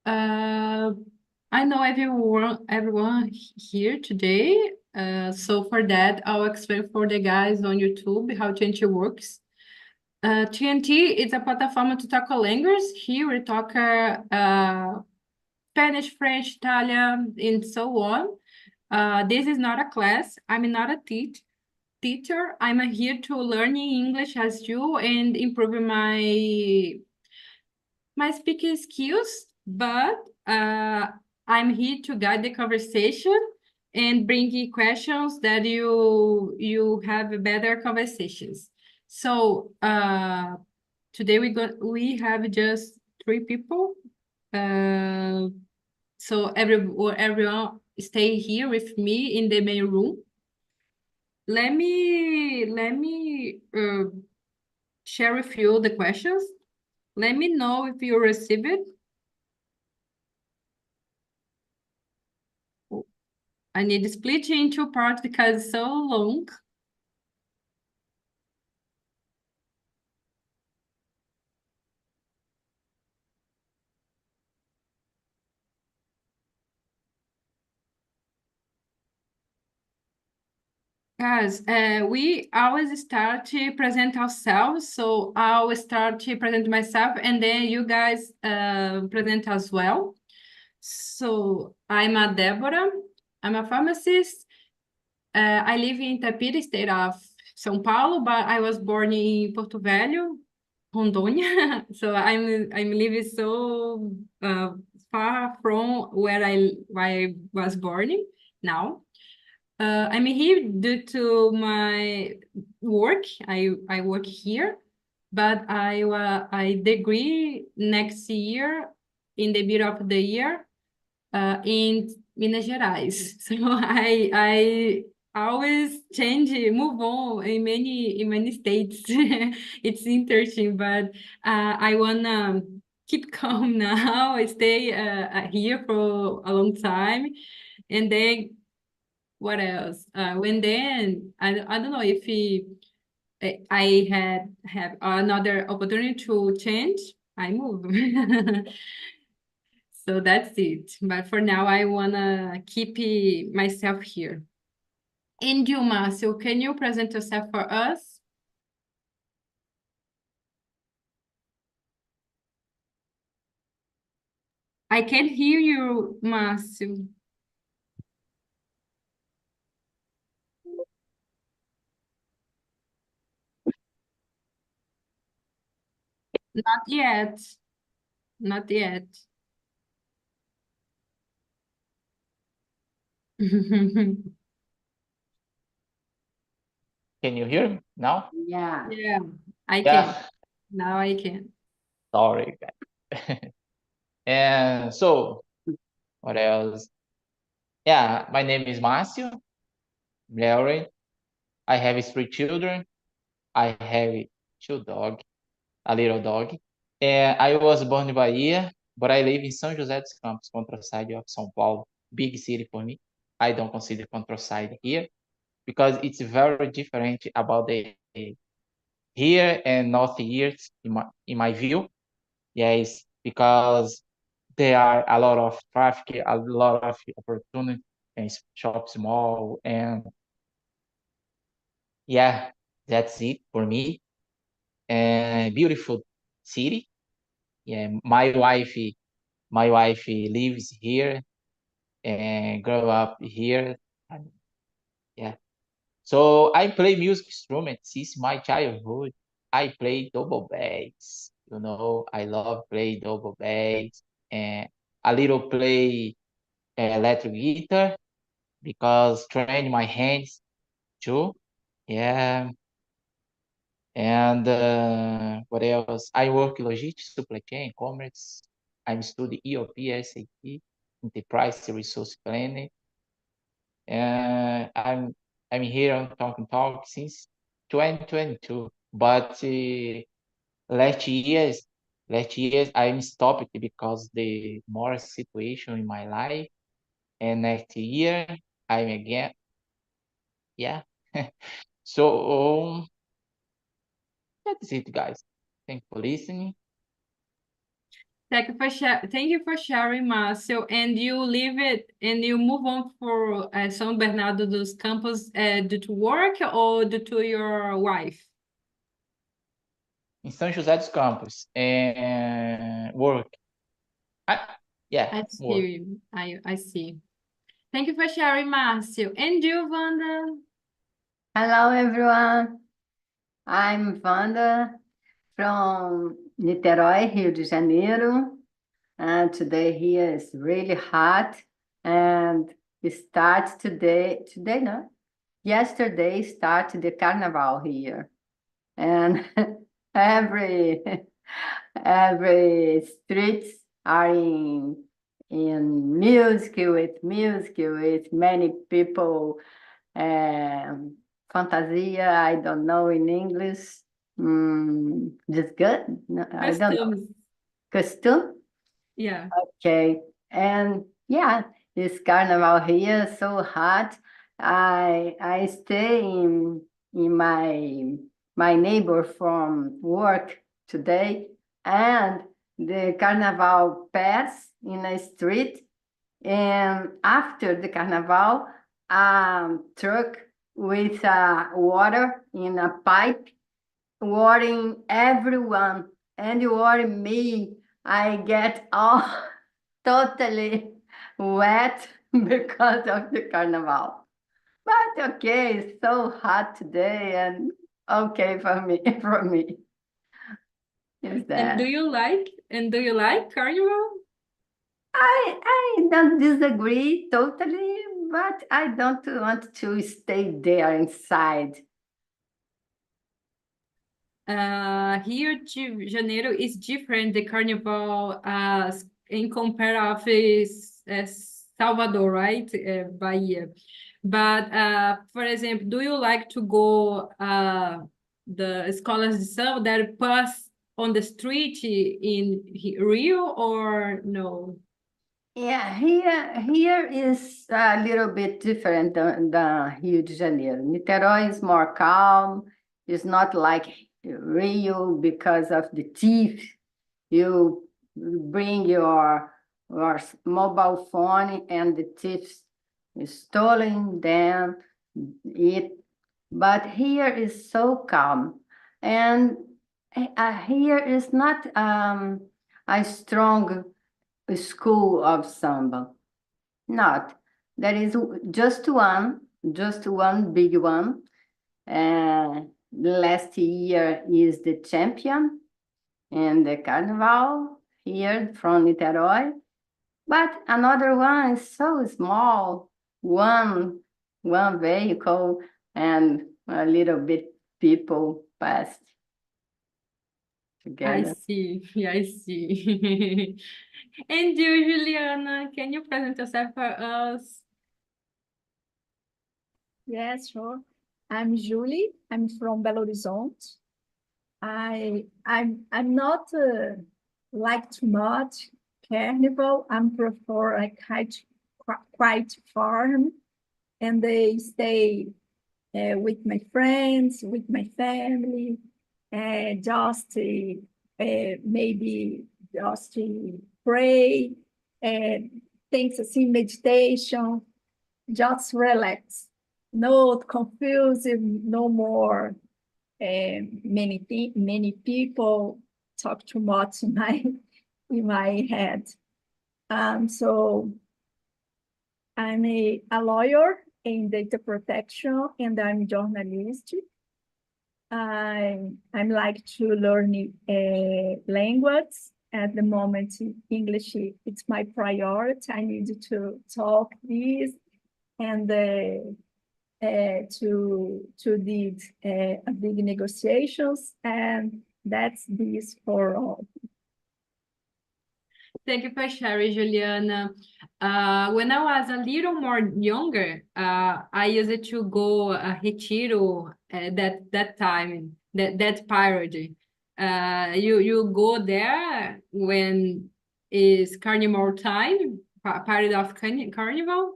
Uh, I know everyone here today. So for that, I'll explain for the guys on YouTube how TNT works. TNT is a platform to talk language. Here we talk Spanish, French, Italian, and so on. This is not a class. I'm not a teacher. I'm here to learning English as you and improving my speaking skills, but I'm here to guide the conversation and bring you questions that you have better conversations. So today we have just three people. Uh, so everyone stay here with me in the main room. Let me share with you the questions. Let me know if you receive it. I need to split it into parts because it's so long. Guys, we always start to present ourselves. So I'll start to present myself and then you guys present as well. So I'm a Deborah. I'm a pharmacist. I live in Itapira, state of São Paulo, but I was born in Porto Velho, Rondônia. So I'm living so far from where I was born now. I'm here due to my work. I work here, but I degree next year in the middle of the year in Minas Gerais. So I always change, move on in many states. It's interesting, but I wanna keep calm now. I stay here for a long time, and then what else? When then I don't know if I had have another opportunity to change, I move. So that's it. But for now, I wanna keep myself here. And you, Márcio, can you present yourself for us? I can hear you, Márcio. Not yet. Not yet. Can you hear me now? Yeah, I can. Yeah, Now I can. sorry. And so, what else? Yeah, my name is Márcio, married. I have three children. I have two dogs, a little dog. And I was born in Bahia, but I live in São José dos Campos, countryside of São Paulo. Big city for me. I don't consider countryside here because it's very different about the here and north here in my view. Yes, because there are a lot of traffic, a lot of opportunity and shops, mall, and yeah, that's it for me. And beautiful city. Yeah, my wife lives here and grew up here. And yeah, so I play music instruments since my childhood. I play double bass. I love play double bass and a little play electric guitar because train my hands too. Yeah. And what else? I work logistics, supply chain, commerce. I'm studying EOP, SAP, enterprise resource planning. And I'm here on Talk and Talk since 2022. But last years, last years I'm stopped because the more situation in my life. And next year I'm again, yeah. So that's it, guys. Thanks for listening. Thank you for sharing, Márcio. And you leave it and you move on for São Bernardo dos Campos due to work or due to your wife? In São José dos Campos, and work. Yeah, I work. see. I see. Thank you for sharing, Márcio. And you, Wanda? Hello, everyone. I'm Wanda from Niterói, Rio de Janeiro. And today here is really hot. And we start yesterday started the carnival here. And every streets are in music with many people. Fantasia, I don't know in English. Just good? No, I don't know. Customs. Costume? Yeah. Okay. And yeah, this carnival here so hot. I stay in my neighbor from work today, and the carnival pass in a street, and after the carnival, truck with water in a pipe, watering everyone, and watering me. I get all totally wet because of the carnival. But okay, it's so hot today, and okay for me. For me, is that? And do you like carnival? I don't disagree totally, but I don't want to stay there inside. Rio de Janeiro is different, the carnival, in compare of Salvador, right? Bahia. But, for example, do you like to go the escolas de samba that pass on the street in Rio or no? Yeah, here is a little bit different than Rio de Janeiro. Niterói is more calm. It's not like Rio because of the thief. You bring your mobile phone and the thieves is stolen them it. But here is so calm, and here is not a strong school of samba. Not. There is just one big one. Last year is the champion in the carnival here from Niterói. But another one is so small, one vehicle and a little bit people passed together. I see. Yeah, I see. And you, Juliana, can you present yourself for us? Yes, sure. I'm Julie. I'm from Belo Horizonte. I'm not like too much carnival. I'm prefer a quite farm, and they stay with my friends, with my family, just maybe just pray, things assim, meditation, just relax. No confusing, no more many people talk too much in my head. So I'm a lawyer in data protection, and I'm journalist. I'm like to learn language. At the moment, English, it's my priority. I need to talk this and to did big negotiations, and that's this for all. Thank you for sharing, Juliana. When I was a little more younger, I used to go Retiro that time, that period. You go there when is carnival time, period of carnival?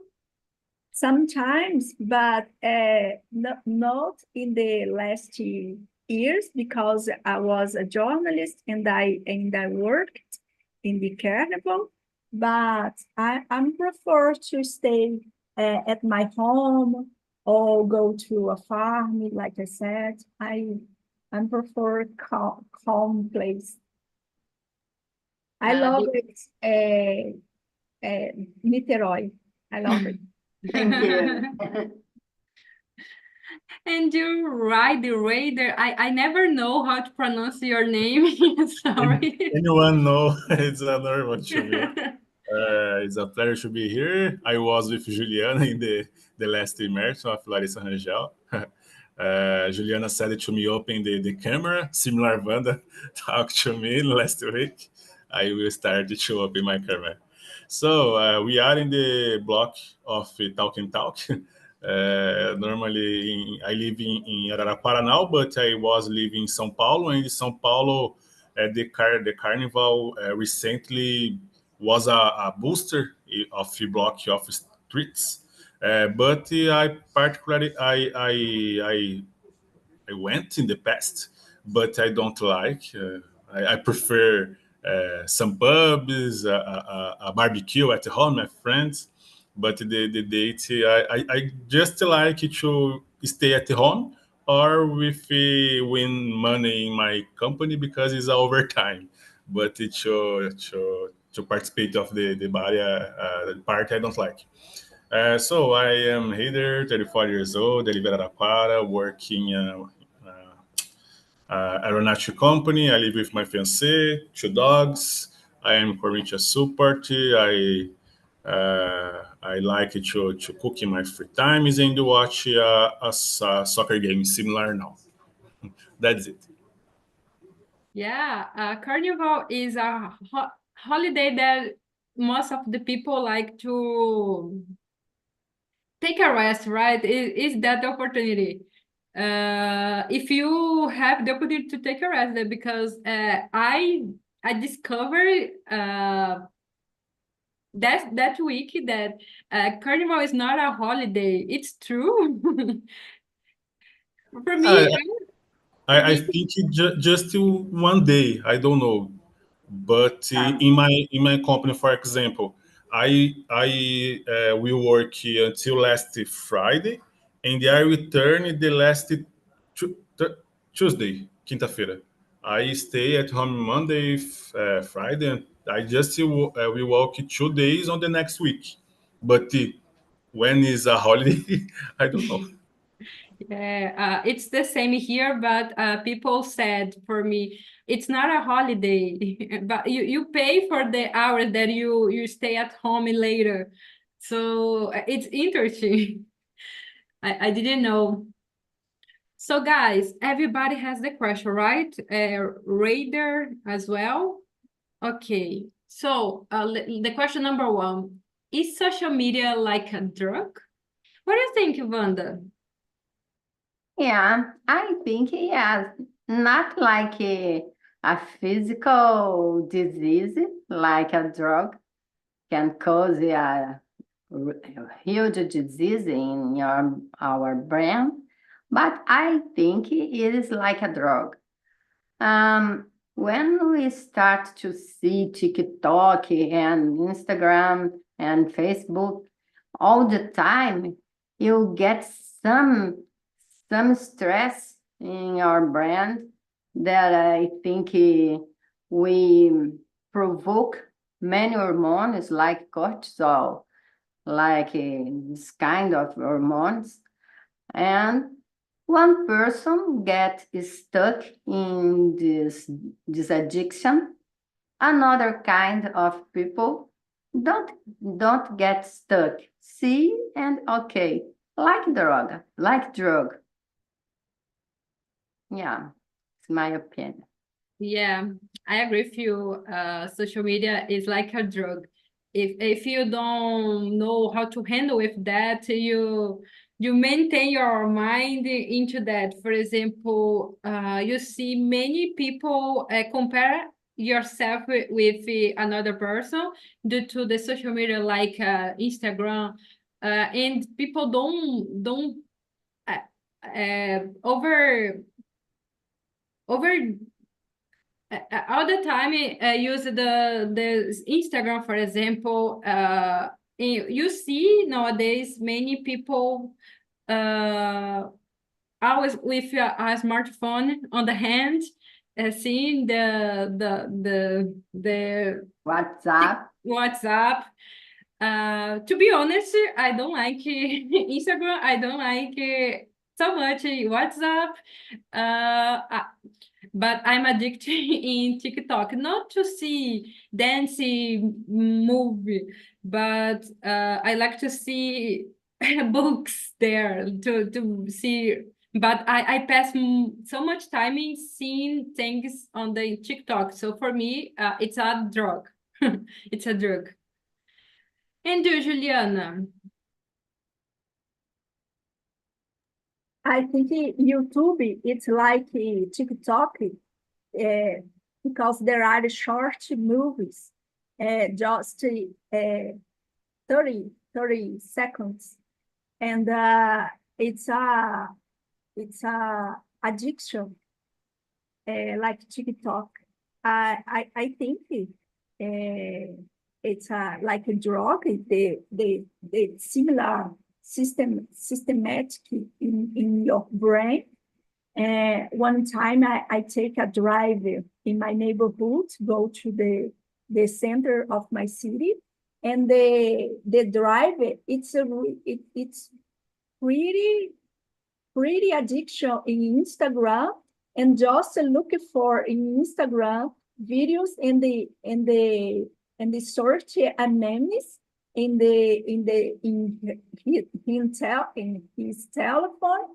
Sometimes, but not in the last years, because I was a journalist and I worked in the carnival, but I prefer to stay at my home or go to a farm, like I said. I prefer calm place. I love it, Niterói. I love it. Thank you. And you ride the radar. I never know how to pronounce your name. Sorry. Anyone know? It's a normal to me. It's a pleasure to be here. I was with Juliana in the last Imersão of Larissa Rangel. Juliana said to me, open the camera. Similar Wanda talked to me last week. I will start to open my camera. So we are in the block of Talk and Talk. Normally, I live in Araraquara now, but I was living in São Paulo. And in São Paulo, the carnival recently was a booster of the block of streets. But I particularly I went in the past, but I don't like. I prefer some pubs, a barbecue at home with friends. But the date, I just like to stay at home or with win money in my company because it's overtime. But it to participate of the body part, I don't like. So I am Heider, 34 years old, I live in Araraquara, working aeronautical company. I live with my fiancé, two dogs. I am currently a support. I like to cook in my free times and watch a soccer game similar now. That's it. Yeah, Carnival is a holiday that most of the people like to take a rest, right? Is that opportunity? If you have the opportunity to take a rest, because I discovered that week that Carnival is not a holiday. It's true. For me, I think just one day. I don't know, but in my company, for example, I will work until last Friday, and I return the last Tuesday, quinta-feira. I stay at home Monday, Friday, and I just will work 2 days on the next week. But when is a holiday, I don't know. yeah, it's the same here, but people said for me, it's not a holiday, but you pay for the hours that you stay at home later. So it's interesting. I didn't know. So guys, everybody has the question, right? Raider as well. Okay. So the question number one, is social media like a drug? What do you think, Wanda? Yeah, I think yes, not like a physical disease, like a drug can cause a huge disease in our brain, but I think it is like a drug. When we start to see TikTok and Instagram and Facebook all the time, you get some stress in our brain that I think we provoke many hormones like cortisol, like this kind of hormones. And one person gets stuck in this addiction. Another kind of people don't get stuck. See and okay, like drug. Yeah, it's my opinion. Yeah, I agree with you. Social media is like a drug. If you don't know how to handle with that, you maintain your mind into that. For example, you see many people compare yourself with another person due to the social media like Instagram, and people don't over all the time I use the Instagram, for example. You see nowadays many people always with a smartphone on the hand, seeing the WhatsApp. To be honest, I don't like Instagram. I don't like so much WhatsApp. But I'm addicted in TikTok, not to see dancing movie, but I like to see books there to see. But I pass so much time in seeing things on the TikTok. So for me, it's a drug. It's a drug. And you, Juliana? I think YouTube, it's like TikTok, because there are short movies, just 30 seconds. And it's a addiction, like TikTok. I think it's like a drug. The similar systematic in your brain. One time I take a drive in my neighborhood, go to the center of my city, and the drive, it's pretty addiction in Instagram, and just looking for in Instagram videos and the search names in his telephone.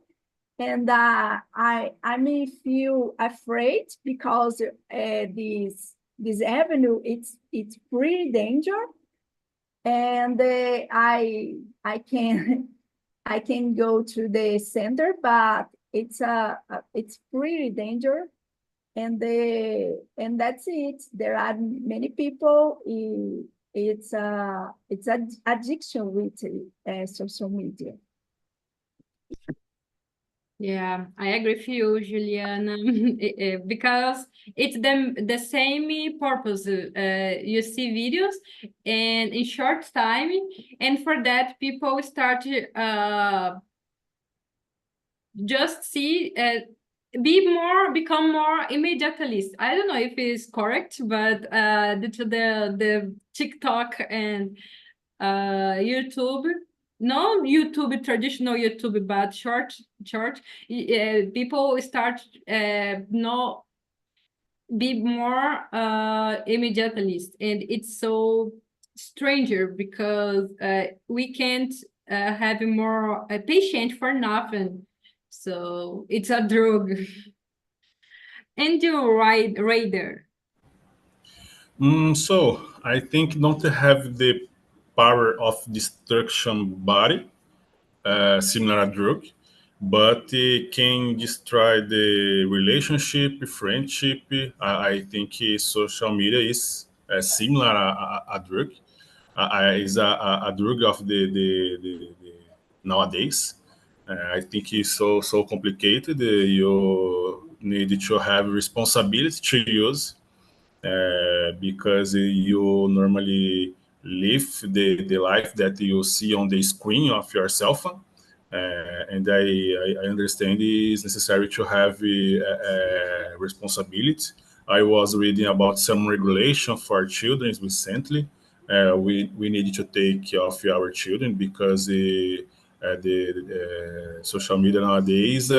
And I may feel afraid because this avenue, it's pretty dangerous. And I can I can go to the center, but it's pretty dangerous. And that's it. There are many people. It's an addiction with social media. Yeah, I agree with you, Juliana, because it's the same purpose. You see videos and in short time, and for that people start just see become more immediatalist. I don't know if it's correct, but due to the TikTok and YouTube. No YouTube, traditional YouTube, but short, people start no be more immediatalist, and it's so stranger because we can't have more patient for nothing. So it's a drug. And you, Raider. So I think don't have the power of destruction body, similar to drug, but it can destroy the relationship, friendship. I think social media is similar a drug. Is a drug of the nowadays. I think it's so complicated. You need to have responsibility to use because you normally live the life that you see on the screen of your cell phone. And I understand it's necessary to have responsibility. I was reading about some regulation for children recently. We need to take care of our children because the social media nowadays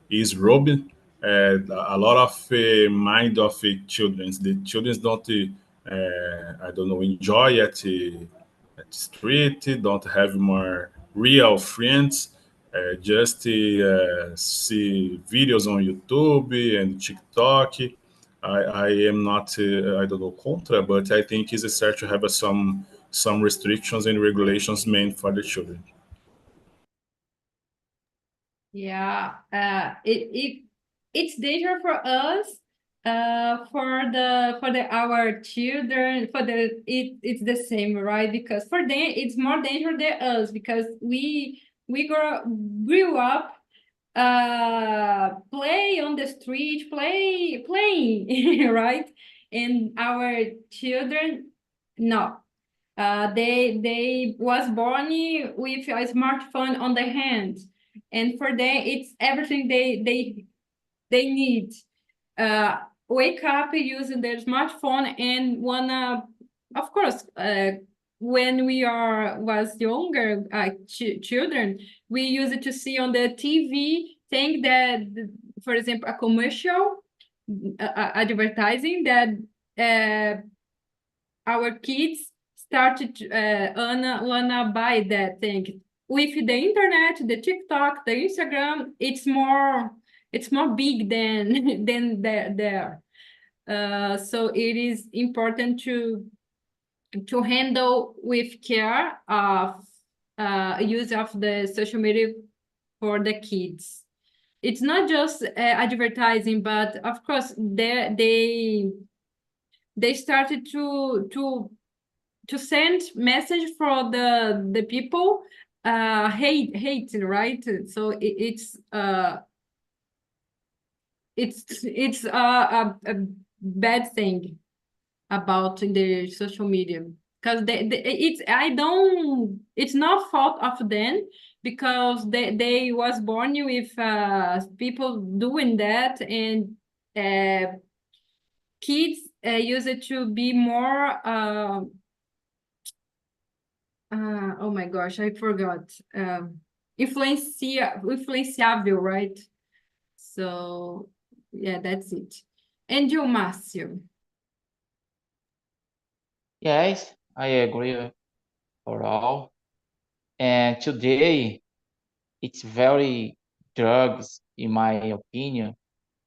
is robbing a lot of mind of children. The children don't, I don't know, enjoy at street, don't have more real friends, just see videos on YouTube and TikTok. I am not, I don't know, contra, but I think it's necessary to have some restrictions and regulations meant for the children. Yeah, it's dangerous for us, for the our children, it's the same, right? Because for them it's more dangerous than us because we grew up play on the street, playing, right? And our children, no. They was born with a smartphone on their hand, and for them it's everything they need. Wake up using their smartphone and wanna, of course, when we was younger, children, we used it to see on the TV, think that, for example, a commercial, advertising that our kids started to wanna buy that thing. With the internet, the TikTok, the Instagram, it's more big than than there. So it is important to handle with care of use of the social media for the kids. It's not just advertising, but of course they started to send message for the people hate, right? So it's a bad thing about the social media, because it's not fault of them, because they was born with people doing that, and kids use it to be more oh my gosh, I forgot. Influenciável, right? So yeah, that's it. And you, Márcio? Yes, I agree for all. And today, it's very drugs, in my opinion,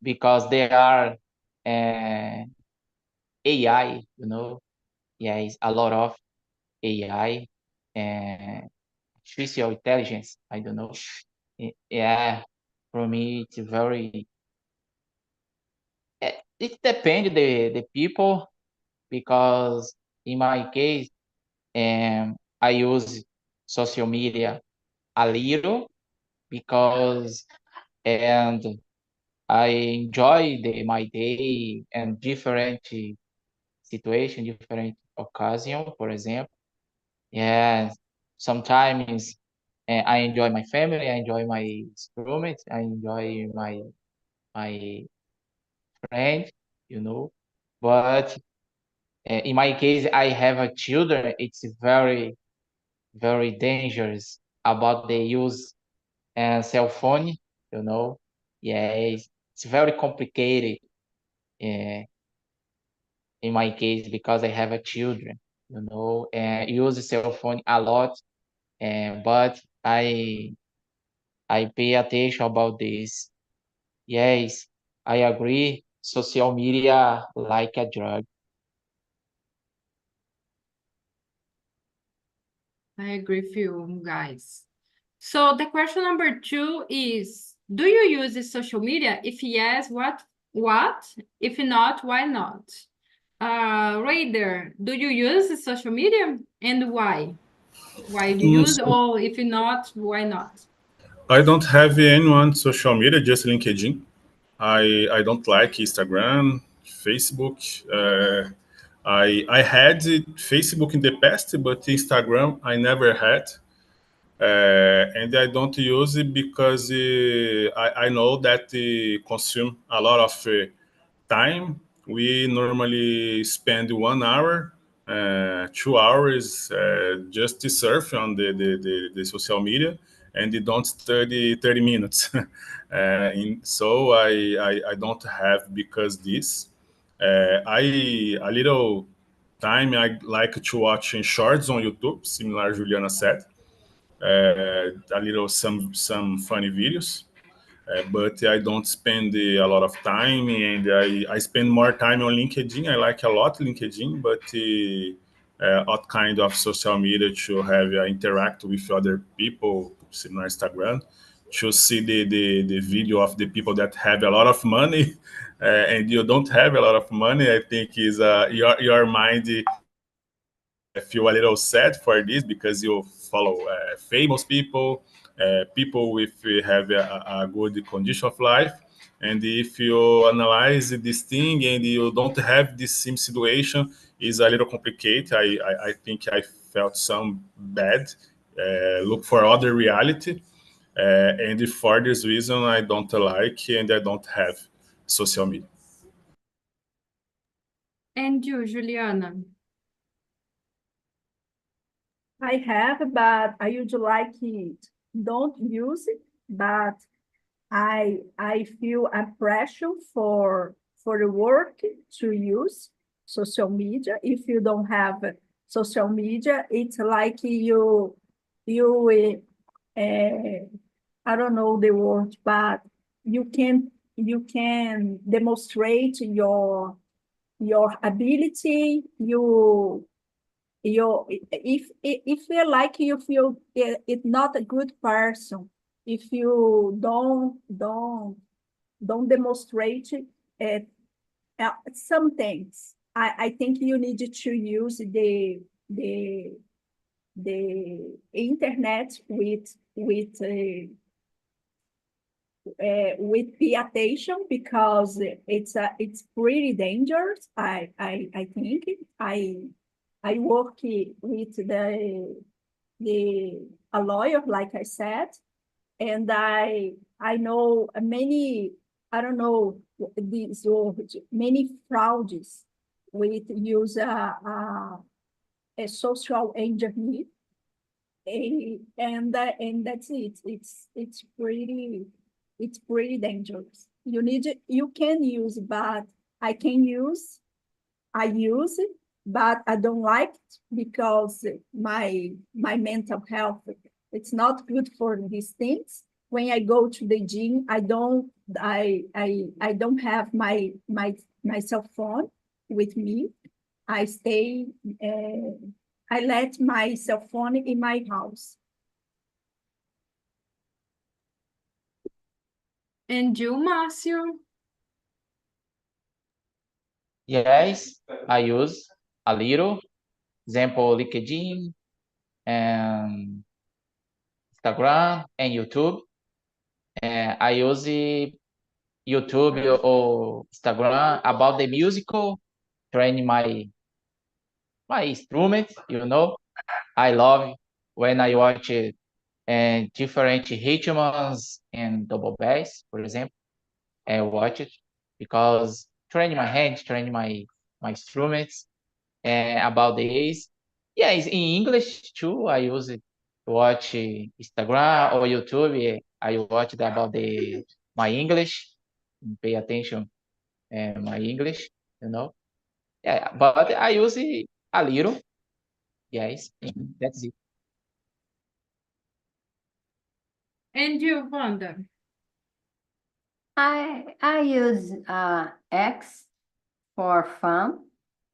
because there are AI, Yes, a lot of AI and artificial intelligence. I don't know. Yeah, for me, it's very. It depends the people, because in my case, I use social media a little, because and I enjoy my day and different situation, different occasion. For example, yeah, sometimes I enjoy my family, I enjoy my instruments, I enjoy my friend, But in my case, I have a children. It's very very dangerous about the use and cell phone. Yeah, it's very complicated in my case, because I have a children, and use cell phone a lot. But I pay attention about this. Yes, I agree. Social media like a drug. I agree with you guys. So the question number 2 is, do you use this social media? If yes, what? If not, why not? Raider, do you use the social media, and why? Why do you use, So or if not, why not? I don't have any on social media, just LinkedIn. I don't like Instagram, Facebook. I had Facebook in the past, but Instagram I never had. And I don't use it because I know that it consume a lot of time. We normally spend 1 hour, 2 hours just to surf on the social media, and they don't study 30 minutes. So I don't have, because this. I a little time I like to watch in shorts on YouTube, similar Juliana said, a little some funny videos, but I don't spend a lot of time, and I spend more time on LinkedIn. I like a lot LinkedIn, but what kind of social media to have interact with other people, similar Instagram, to see the video of the people that have a lot of money, and you don't have a lot of money. I think is your mind feel a little sad for this, because you follow famous people, people with have a good condition of life. And if you analyze this thing and you don't have the same situation, is a little complicated. I think I felt some bad. Look for other reality. And for this reason, I don't like and I don't have social media. And you, Juliana? I have, but I would like it. Don't use it, but I feel a pressure for the work to use social media. If you don't have social media, it's like you I don't know the word, but you can demonstrate your ability. If you like, you feel it's not a good person if you don't demonstrate some things. I think you need to use the internet with the attention, because it's pretty dangerous. I think I work with a lawyer, like I said, and I know many, I don't know these words, many frauds with use a social engineer, and that's it. It's pretty dangerous. You can use, but I use it, but I don't like it because my mental health, it's not good for these things. When I go to the gym, I don't have my cell phone with me. I let my cell phone in my house. And you, Márcio? Yes, I use a little. Example, LinkedIn and Instagram and YouTube. And I use YouTube or Instagram about the musical, training my instrument, I love when I watch it and different rhythms and double bass, for example. I watch it because training my hands, training my instruments, and about the A's. Yeah, it's in English too. I use it to watch Instagram or YouTube. Yeah, I watch it about my English, pay attention my English, Yeah, but I use it a little. Yes, that's it. And you, Wanda? I use X for fun,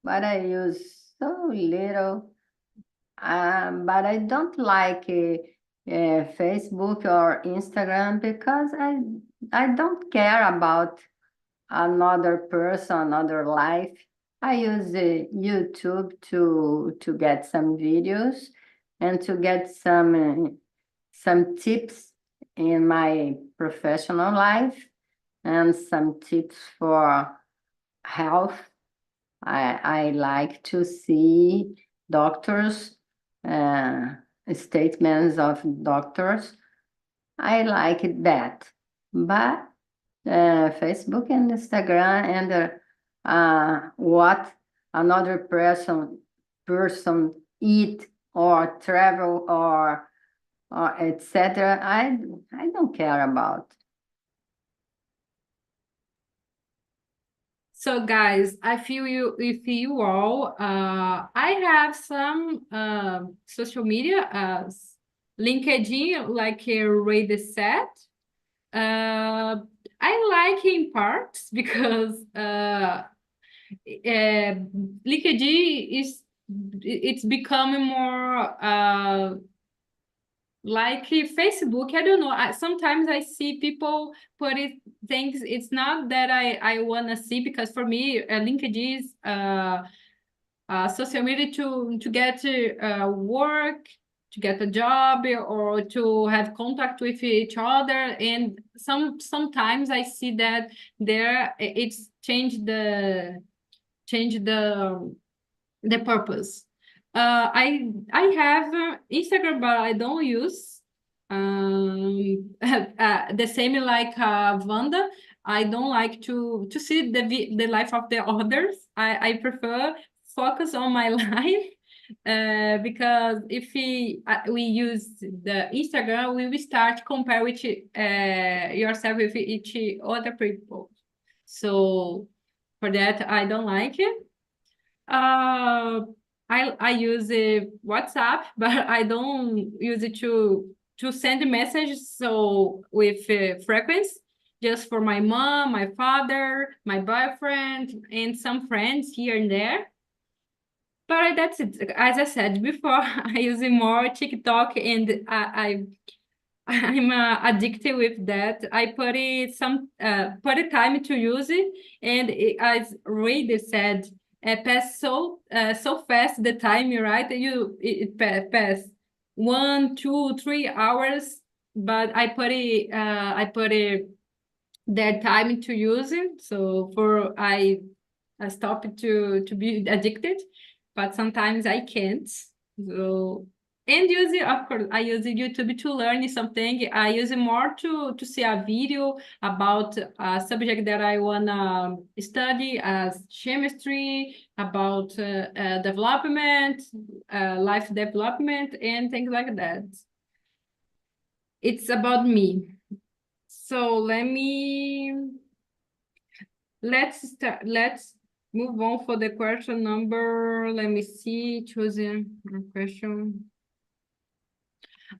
but I use so little. But I don't like Facebook or Instagram because I don't care about another person, another life. I use YouTube to get some videos and to get some tips in my professional life and some tips for health. I like to see doctors, statements of doctors. I like that. But Facebook and Instagram and what another person eat or travel or etc. I don't care about. So guys, I feel you with you all. I have some social media, LinkedIn, like Ray said. I like in parts because LinkedIn it's becoming more like Facebook. I don't know. Sometimes I see people put it things. It's not that I wanna see, because for me, LinkedIn is social media to get work get a job or to have contact with each other. And sometimes I see that it's changed the purpose. I have Instagram, but I don't use the same like Wanda. I don't like to see the life of the others. I prefer focus on my life. Because if we use the Instagram, we will start compare with yourself with each other people. So for that, I don't like it. I use WhatsApp, but I don't use it to send messages so with frequency. Just for my mom, my father, my boyfriend, and some friends here and there. But that's it. As I said before, I use more TikTok, and I'm addicted with that. I put a time to use it, and as Raider said, pass so fast the time, right? It pass 1, 2, 3 hours, but I put that time to use it. So I stopped to be addicted, but sometimes I can't. So and use it, of course, I use YouTube to learn something. I use it more to see a video about a subject that I wanna study, as chemistry, about development, life development, and things like that. It's about me. So let's move on for the question number. Let me see, choosing a question.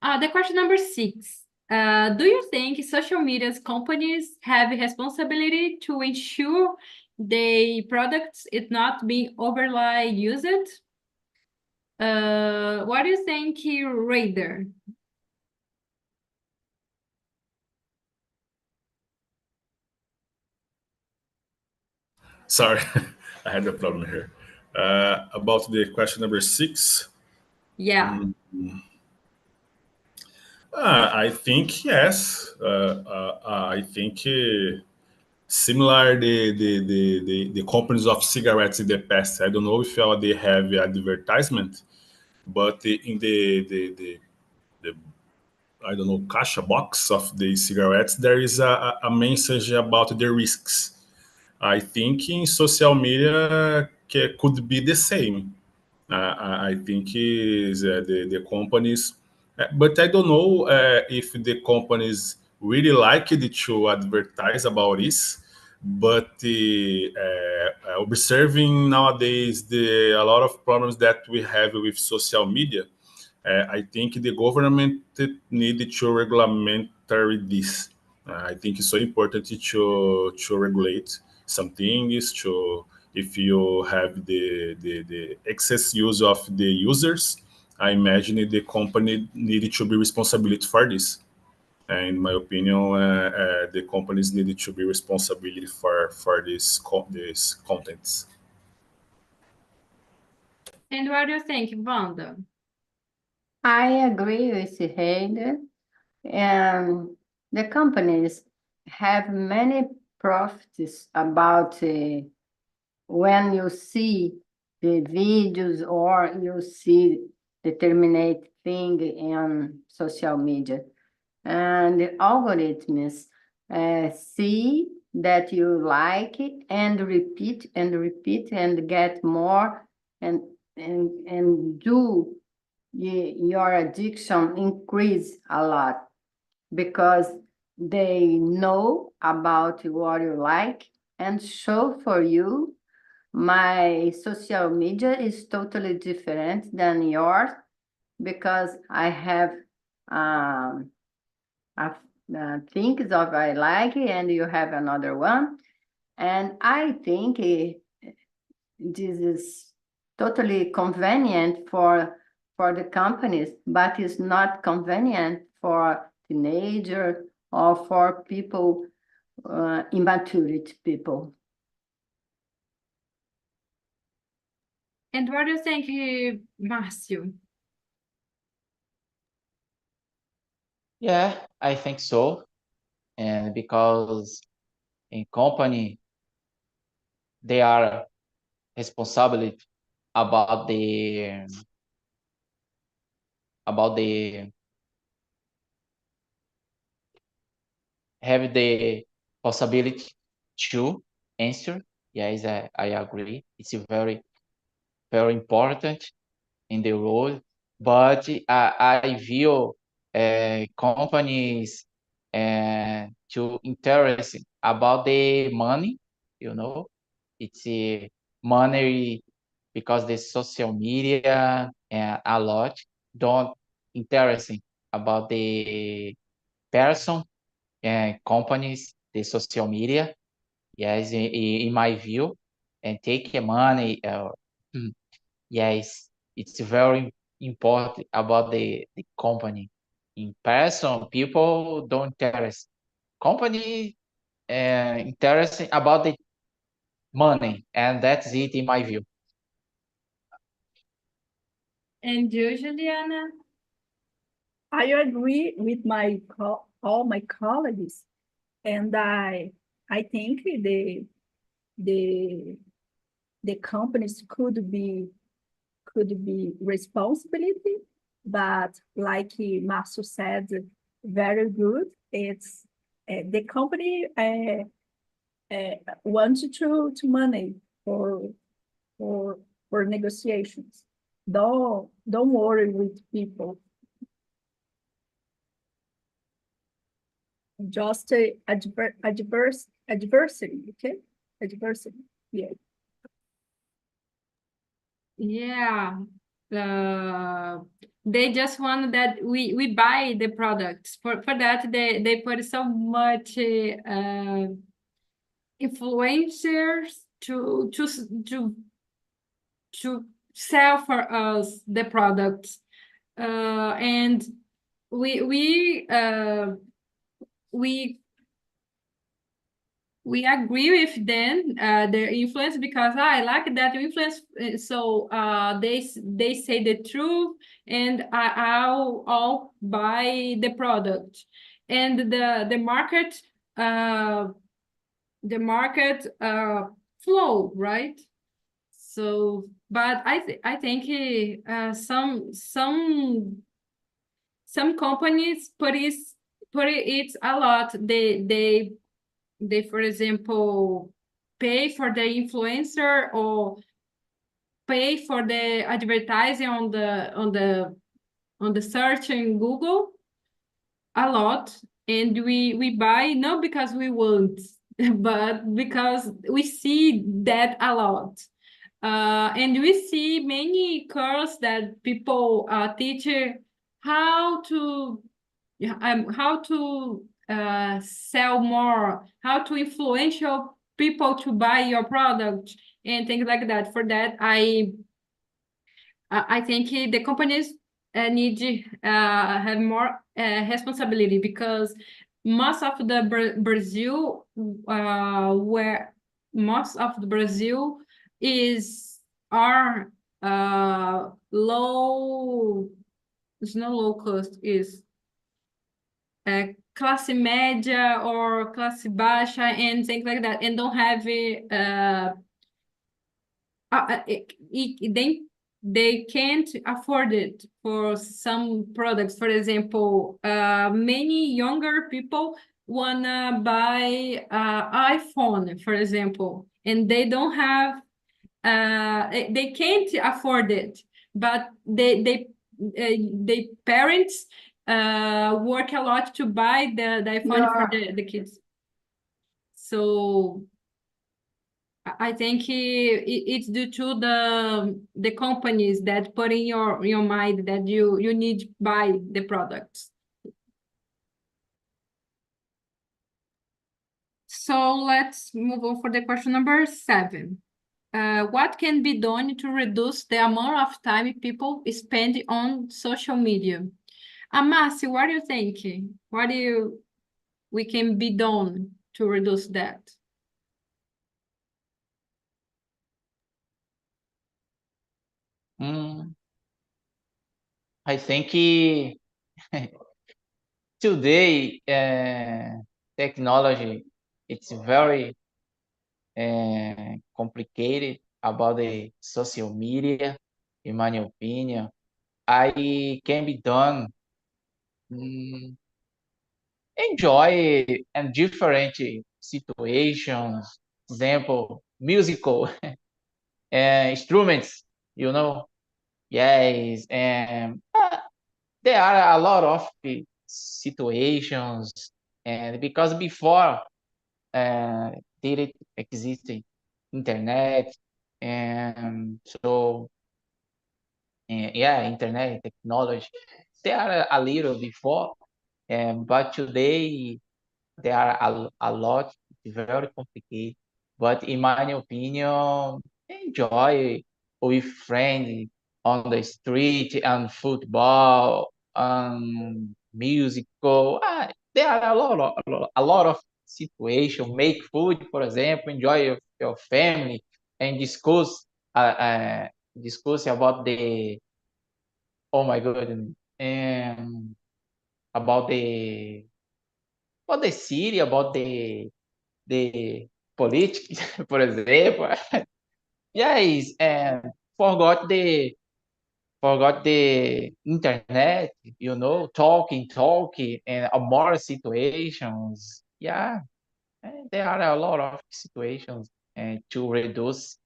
The question number 6. Do you think social media companies have a responsibility to ensure the products is not being overly used? What do you think, Raider? Sorry, I had a problem here. About the question number 6. Yeah. I think yes. I think similar the companies of cigarettes in the past. I don't know if they have advertisement, but in the I don't know caixa box of the cigarettes there is a message about the risks. I think in social media could be the same. I think is the companies, but I don't know if the companies really like it to advertise about this. But observing nowadays a lot of problems that we have with social media, I think the government needed to regulatory this. I think it's so important to regulate some things. To if you have the excess use of the users, I imagine the company needed to be responsibility for this. And in my opinion, the companies needed to be responsibility for this contents. And what do you think, Wanda? I agree with Heide. And the companies have many profits about when you see the videos or you see determinate thing in social media. And the algorithms see that you like it and repeat and get more and do your addiction increase a lot because they know about what you like and show for you. My social media is totally different than yours because I have things of I like and you have another one. And I think this is totally convenient for the companies, but it's not convenient for teenager or for people, immaturity people. And what do you think, Márcio? Yeah, I think so. And because in company, they are responsible about the have the possibility to answer. Yes, I agree. It's very, very important in the role, but I view companies to interesting about the money. You know, it's money because the social media and a lot don't interesting about the person and companies, the social media. Yes, in my view, and take the money. Yes, it's very important about the company. In person, people don't interest. Company interesting about the money, and that's it in my view. And you, Juliana? I agree with all my colleagues, and I think the the companies could be responsibility, but like Marcio said, very good. It's the company wants to money for for for negotiations. Don't worry with people. Just adversity, okay? Adversity. Yeah. Yeah. They just want that we buy the products. For that, they put so much influencers to sell for us the products. And we we agree with them, their influence, because I like that influence. So they say the truth, and I'll buy the product, and uh, the market flow, right? So, but I think some companies put it a lot. They, for example, pay for the influencer or pay for the advertising on the search in Google a lot, and we buy not because we want, but because we see that a lot. And we see many courses that people teach how to how to sell more, how to influential people to buy your product and things like that. For that, I think the companies need to have more responsibility, because most of the Brazil, where most of the Brazil is are low, it's not low cost, is classe média or classe baixa and things like that, and don't have they can't afford it for some products. For example, many younger people wanna buy iPhone, for example, and they don't have they can't afford it, but they parents work a lot to buy the iPhone for the kids. So I think it's due to the companies that put in your mind that you need to buy the products. So let's move on for the question number 7. What can be done to reduce the amount of time people spend on social media? Amasi, what do you think? What we can be done to reduce that? I think today, technology, it's very complicated about the social media, in my opinion. I can be done enjoy in different situations, example, musical instruments, you know. Yes, and there are a lot of situations, and because before didn't exist internet, and so yeah, internet technology, they are a little before, but today there are a lot, very complicated. But in my opinion, enjoy with friends on the street and football and musical. There are a lot of situations. Make food, for example, enjoy your family and discuss about the, oh my god, and about the city, about the politics, for example. Yes, and forgot the forgot the internet, talking, and more situations. Yeah, there are a lot of situations to reduce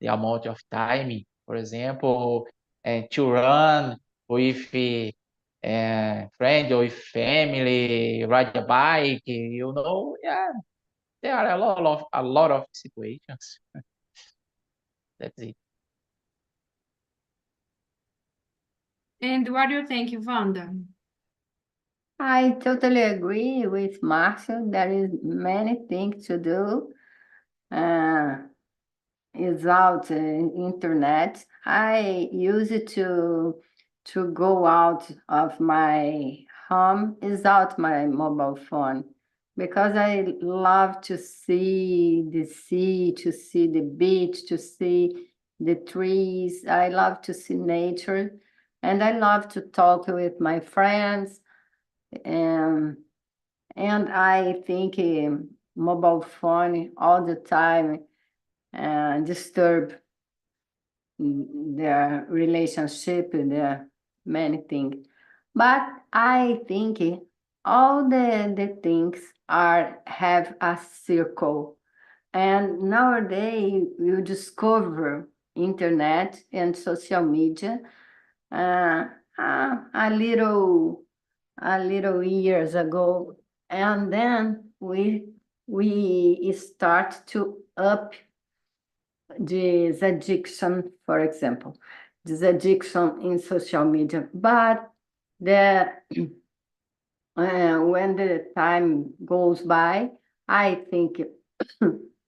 the amount of time. For example, to run with friends or with family, ride a bike. Yeah, there are a lot of situations. That's it. And what do you think, Wanda? I totally agree with Marcio. There is many things to do. Without internet. I use it to go out of my home without my mobile phone because I love to see the sea, to see the beach, to see the trees. I love to see nature, and I love to talk with my friends. And I think mobile phone all the time disturb their relationship, their many things. But I think all the things have a circle. And nowadays you discover internet and social media uh, a little years ago, and then we start to up this addiction, for example, this addiction in social media. But the when the time goes by, I think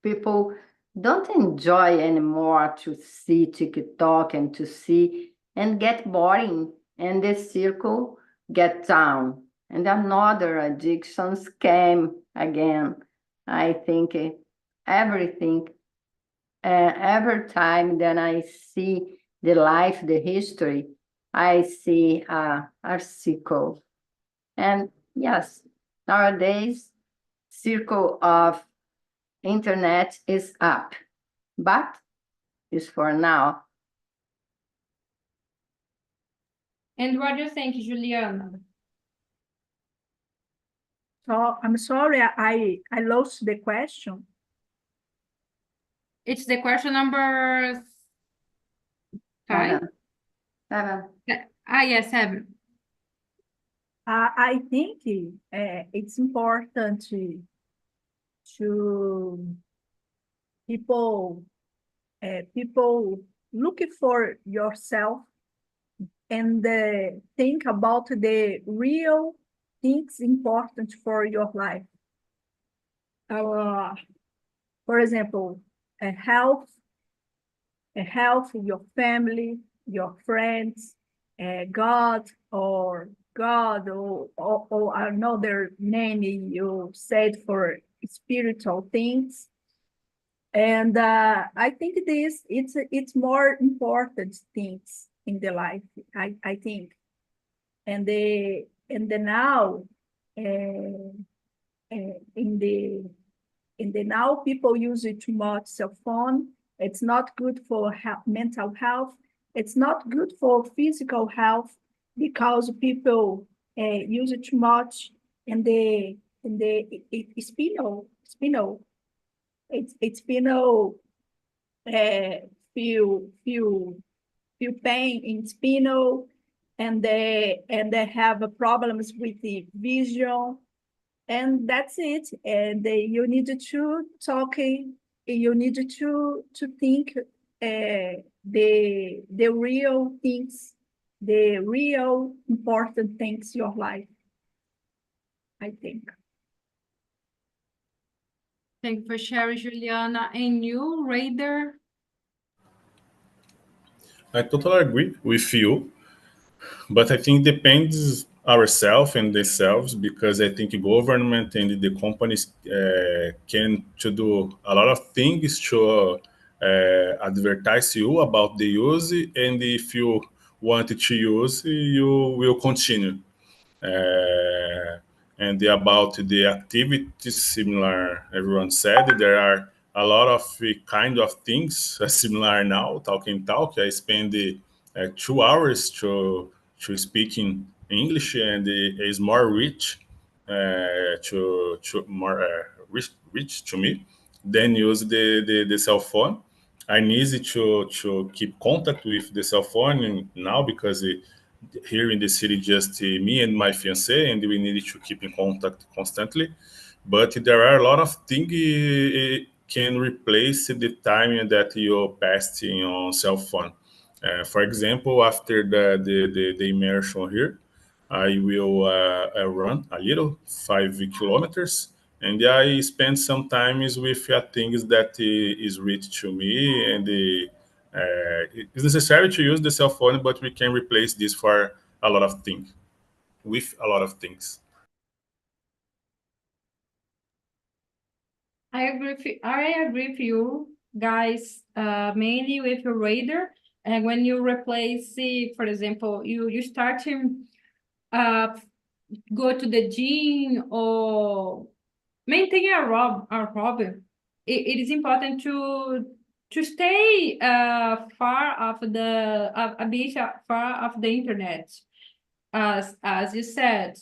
people don't enjoy anymore to see TikTok and to see and get boring, and the circle get down, and another addictions came again. I think everything every time that I see the life, the history, I see a circle. And yes, nowadays, circle of internet is up, but it's for now. And what do you think, Juliana? So I'm sorry, I lost the question. It's the question number 5. Seven. Yes, 7. I think it's important to people look for yourself and think about the real things important for your life. For example, health, your family, your friends, God or another name you said for spiritual things. And I think it's more important things in the life, I think. And now in the now people use it too much cell phone. It's not good for mental health. It's not good for physical health because people use it too much and it's spinal feel pain in spinal and they have problems with the vision. And that's it. And you need to talking. You need to think the real things, the real important things in your life, I think. Thank you for sharing, Juliana. And you, Raider? I totally agree with you, but I think depends ourselves and themselves, because I think government and the companies can to do a lot of things to advertise you about the use, and if you want to use, you will continue. Uh, and about the activities, similar everyone said, there are a lot of kind of things similar now. Talk. I spend 2 hours to speaking English, and it is more rich to more rich to me than use the cell phone. I need to keep contact with the cell phone now, because here in the city, just me and my fiance, and we need to keep in contact constantly. But there are a lot of things can replace the time that you passed in on cell phone. For example, after the immersion here, I will run a little 5 kilometers, and I spend some times with things that is read to me, and it's necessary to use the cell phone, but we can replace this for a lot of things, with a lot of things. I agree with you guys, mainly with your radar. And when you replace it, for example, you start to go to the gym or maintain a hobby, it is important to stay far off a bit far off the internet, as you said,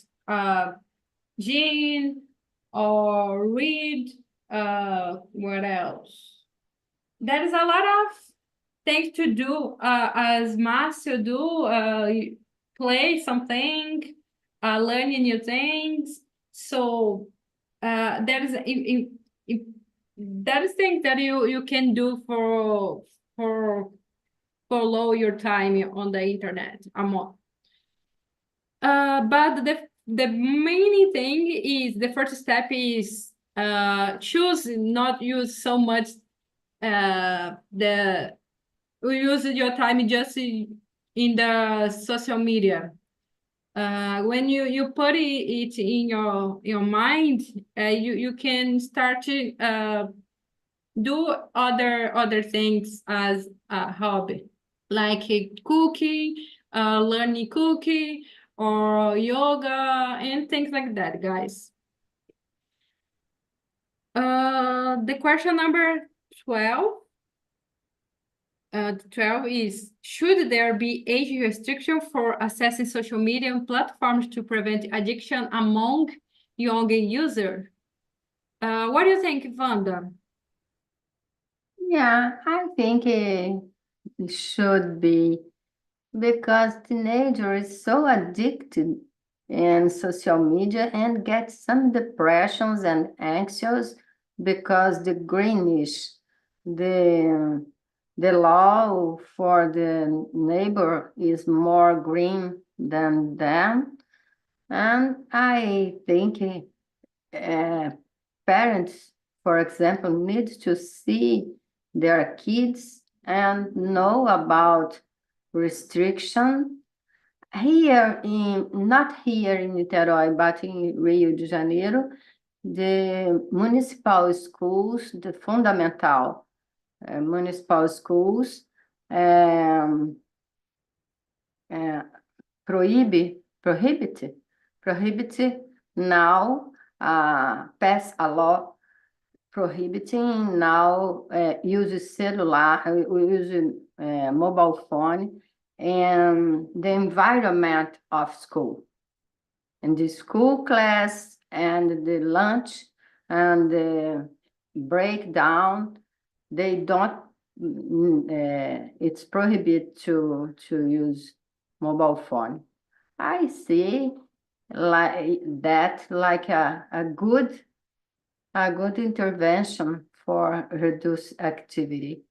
gym or read. What else? There is a lot of things to do, as Márcio do, play something, learning new things. So there is that is things that you can do for follow your time on the internet. But the main thing is the first step is choose not use so much use your time just in the social media. When you put it in your mind, you can start to do other things as a hobby, like cooking, learning cooking, or yoga, and things like that, guys. The question number 12. 12 is, should there be age restriction for accessing social media platforms to prevent addiction among young users? What do you think, Wanda? Yeah, I think it should be, because teenager is so addicted in social media and get some depressions and anxious because the greenish, the law for the neighbor is more green than them. And I think parents, for example, need to see their kids and know about restriction. Here not here in Niterói, but in Rio de Janeiro, the municipal schools, the fundamental municipal schools prohibit now pass a law prohibiting now use cellular, use mobile phone and the environment of school. In the school class and the lunch and the breakdown, they don't, it's prohibited to use mobile phone. I see like that like a good intervention for reduce activity,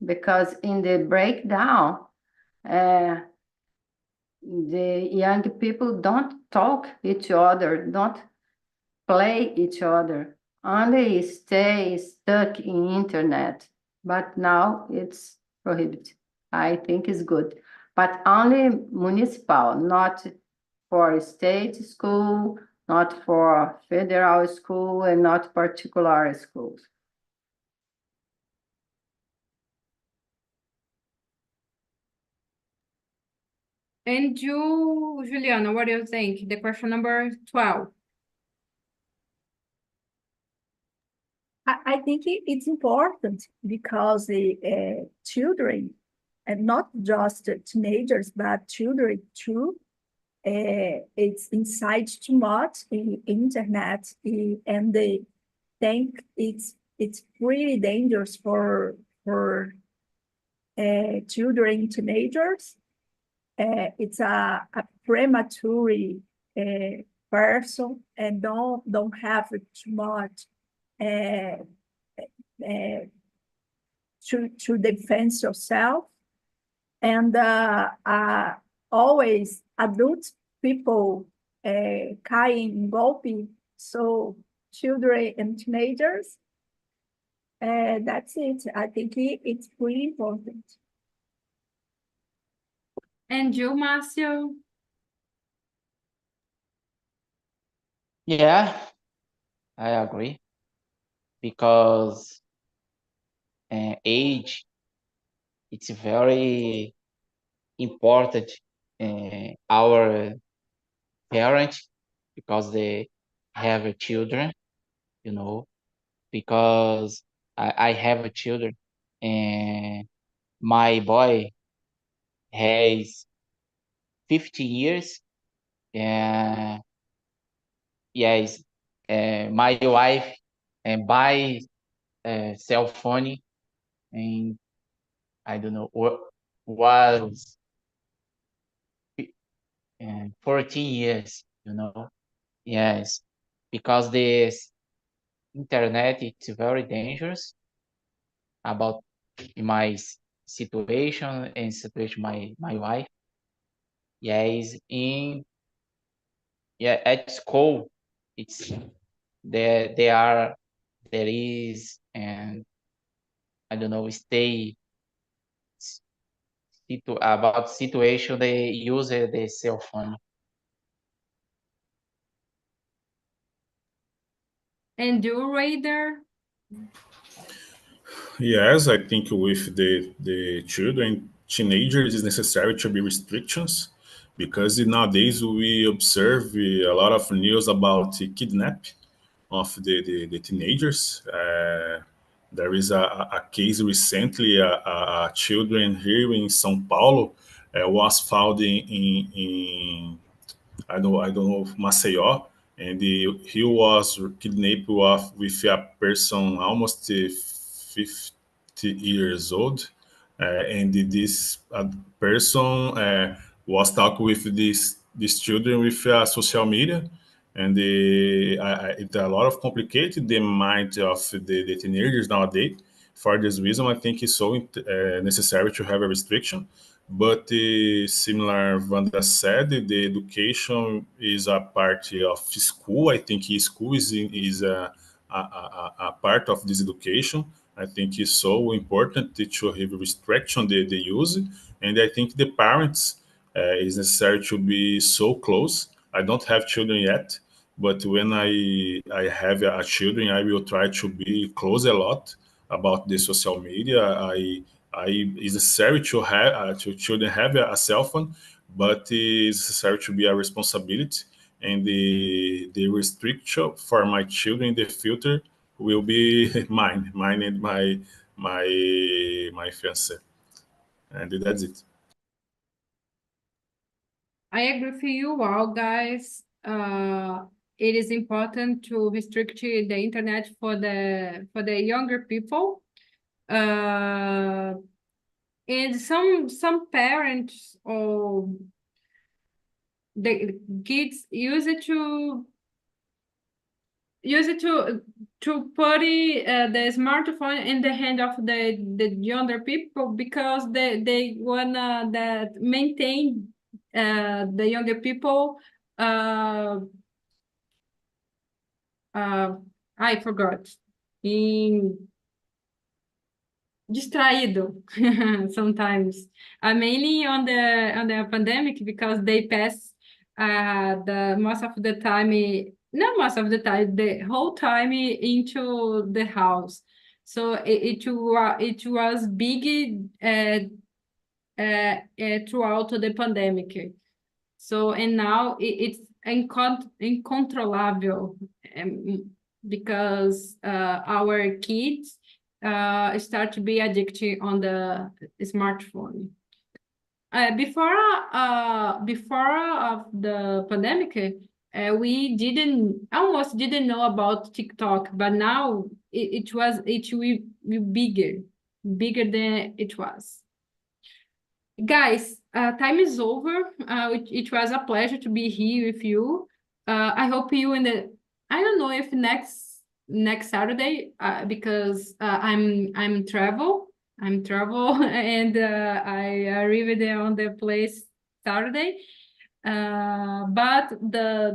because in the breakdown, the young people don't talk each other, don't play each other, only stay stuck in internet. But now it's prohibited. I think it's good, but only municipal, not for state school, not for federal school, and not particular schools. And you, Juliana, what do you think? The question number 12. I think it's important because the children, and not just teenagers, but children too, it's inside too much in internet, and they think it's really dangerous for children, teenagers. It's a premature person and don't have too much to defend yourself, and always adult people caem em golpe, so children and teenagers. That's it. I think it's really important. And you, Márcio? Yeah, I agree, because age, it's very important. Our parents, because they have children, you know, because I have a children, and my boy has 50 years, and yes, my wife buys cell phone, and I don't know what was 14 years, you know. Yes, because this internet, it's very dangerous about my situation and situation my wife. Yes, at school, it's there is, and I don't know, stay about situation they use the cell phone. And you, Raider? Yes, I think with the children, teenagers, it's necessary to be restrictions, because nowadays we observe a lot of news about the kidnap of the teenagers. There is a case recently, a children here in São Paulo was found in I don't know, Maceió, and he was kidnapped with a person almost 50 years old, and this person was talking with these children with social media, and it's a lot of complicated the mind of the teenagers nowadays. For this reason, I think it's so necessary to have a restriction. But similar Wanda said, the education is a part of school. I think school is a part of this education. I think it's so important to have restriction the use, and I think the parents is necessary to be so close. I don't have children yet, but when I have a children, I will try to be close a lot about the social media. It's necessary to have to children have a cell phone, but it's necessary to be a responsibility, and the restriction for my children in the future will be mine and my fiance, and that's it. I agree with you all, guys. It is important to restrict the internet for the younger people. And some parents or the kids use it to put the smartphone in the hand of the younger people because they wanna that maintain the younger people I forgot in distraído sometimes mainly on the pandemic because they pass the most of the time not most of the time the whole time into the house, so it was big throughout the pandemic. So and now it's uncontrollable because our kids start to be addicted on the smartphone. Before of the pandemic, we almost didn't know about TikTok, but now it will be bigger than it was. Guys, time is over. It was a pleasure to be here with you. I hope you I don't know if next Saturday because I'm travel and I arrived there on the place Saturday. But the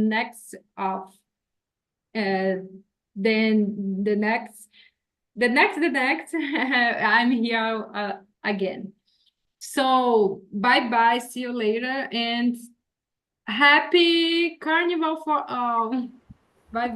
next of then the next I'm here again. So bye, see you later, and happy carnival for all. Bye.